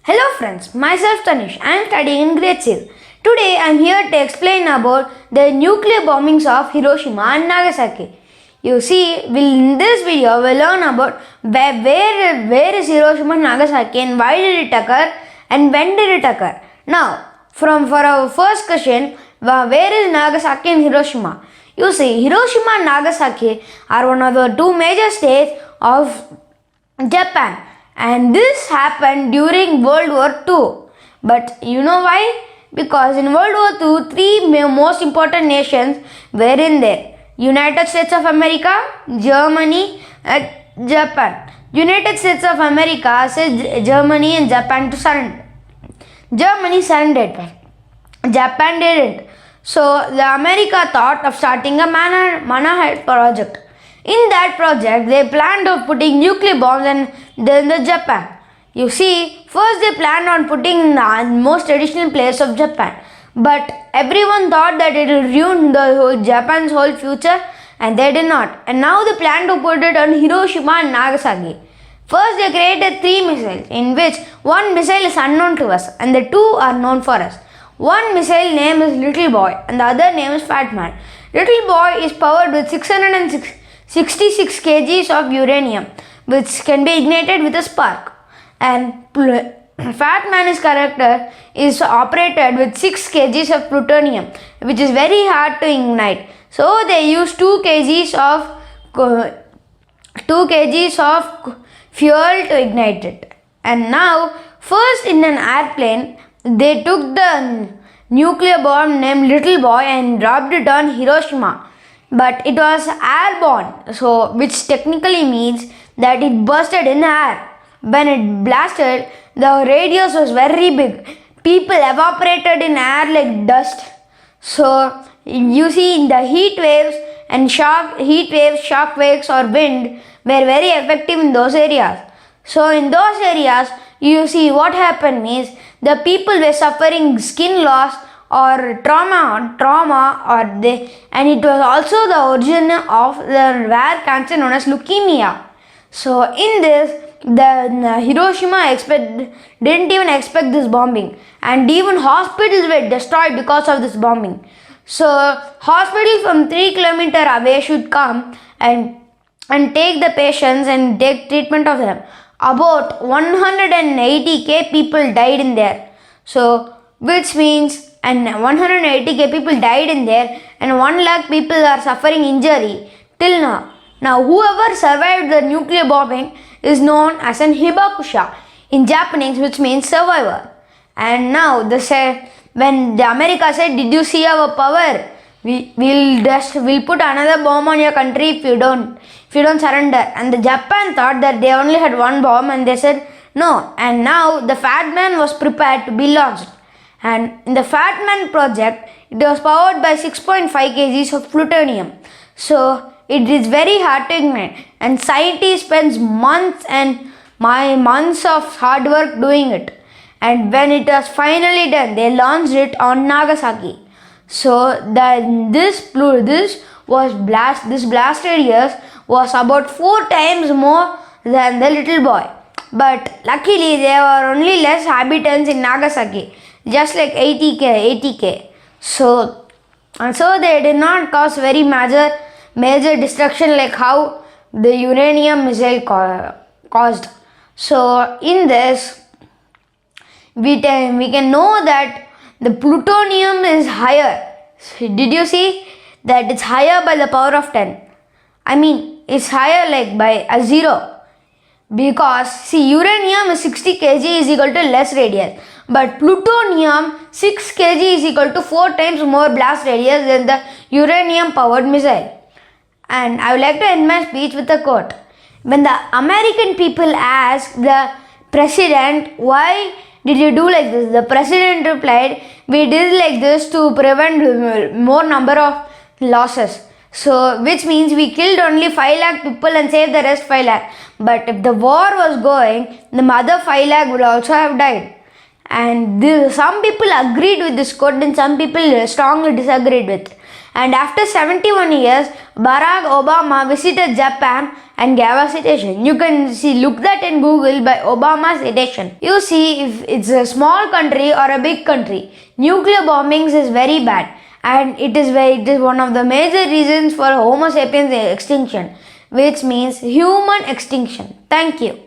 Hello friends, myself Tanish. I am studying in grade 6. Today I am here to explain about the nuclear bombings of Hiroshima and Nagasaki. You see, in this video we'll learn about where is Hiroshima and Nagasaki and why did it occur and when did it occur. Now, for our first question, where is Nagasaki and Hiroshima? You see, Hiroshima and Nagasaki are one of the two major states of Japan. And this happened during World War II. But you know why? Because in World War II, three most important nations were in there. United States of America, Germany and Japan. United States of America said Germany and Japan to surrender. Germany surrendered. Japan didn't. So the America thought of starting a Manhattan project. In that project, they planned of putting nuclear bombs and then the Japan. You see, first they planned on putting in the most traditional place of Japan. But everyone thought that it will ruin the Japan's whole future and they did not. And now they plan to put it on Hiroshima and Nagasaki. First they created 3 missiles in which one missile is unknown to us and the 2 are known for us. One missile name is Little Boy and the other name is Fat Man. Little Boy is powered with 666 kgs of uranium, which can be ignited with a spark. And Fat Man's character is operated with 6 kgs of plutonium, which is very hard to ignite. So they use 2 kgs of fuel to ignite it. And now, first in an airplane, they took the nuclear bomb named Little Boy and dropped it on Hiroshima. But it was airborne, so which technically means that it bursted in air. When it blasted, the radius was very big. People evaporated in air like dust. So you see, the heat waves, shock waves or wind were very effective in those areas. So in those areas, you see what happened is the people were suffering skin loss or trauma, and it was also the origin of the rare cancer known as leukemia. So in this, the Hiroshima didn't even expect this bombing, and even hospitals were destroyed because of this bombing. So hospitals from 3 kilometers away should come and take the patients and take treatment of them. About 180k people died in there. So which means 180k people died in there and 1 lakh people are suffering injury till now. Now whoever survived the nuclear bombing is known as an hibakusha in Japanese, which means survivor. And now when the America said, did you see our power? We'll put another bomb on your country if you don't surrender. And the Japan thought that they only had 1 bomb and they said no. And now the Fat Man was prepared to be launched. And in the Fat Man project, it was powered by 6.5 kgs of plutonium. So it is very hard to ignite. And scientists spend months of hard work doing it. And when it was finally done, they launched it on Nagasaki. So this blasted years was about 4 times more than the Little Boy. But luckily there were only less inhabitants in Nagasaki, just like 80k. So they did not cause very major destruction like how the uranium missile caused. So in this, we can know that the plutonium is higher. Did you see that it's higher by the power of 10? I mean, it's higher like by a 0. Because see, uranium is 60 kg is equal to less radius. But plutonium 6 kg is equal to 4 times more blast radius than the uranium powered missile. And I would like to end my speech with a quote. When the American people asked the president, why did you do like this? The president replied, we did like this to prevent more number of losses. So which means we killed only 5 lakh people and saved the rest 5 lakh. But if the war was going, the other 5 lakh would also have died. And some people agreed with this quote and some people strongly disagreed with. And after 71 years, Barack Obama visited Japan and gave a citation. You can see, look that in Google by Obama citation. You see if it's a small country or a big country. Nuclear bombings is very bad, and it is one of the major reasons for Homo sapiens extinction, which means human extinction. Thank you.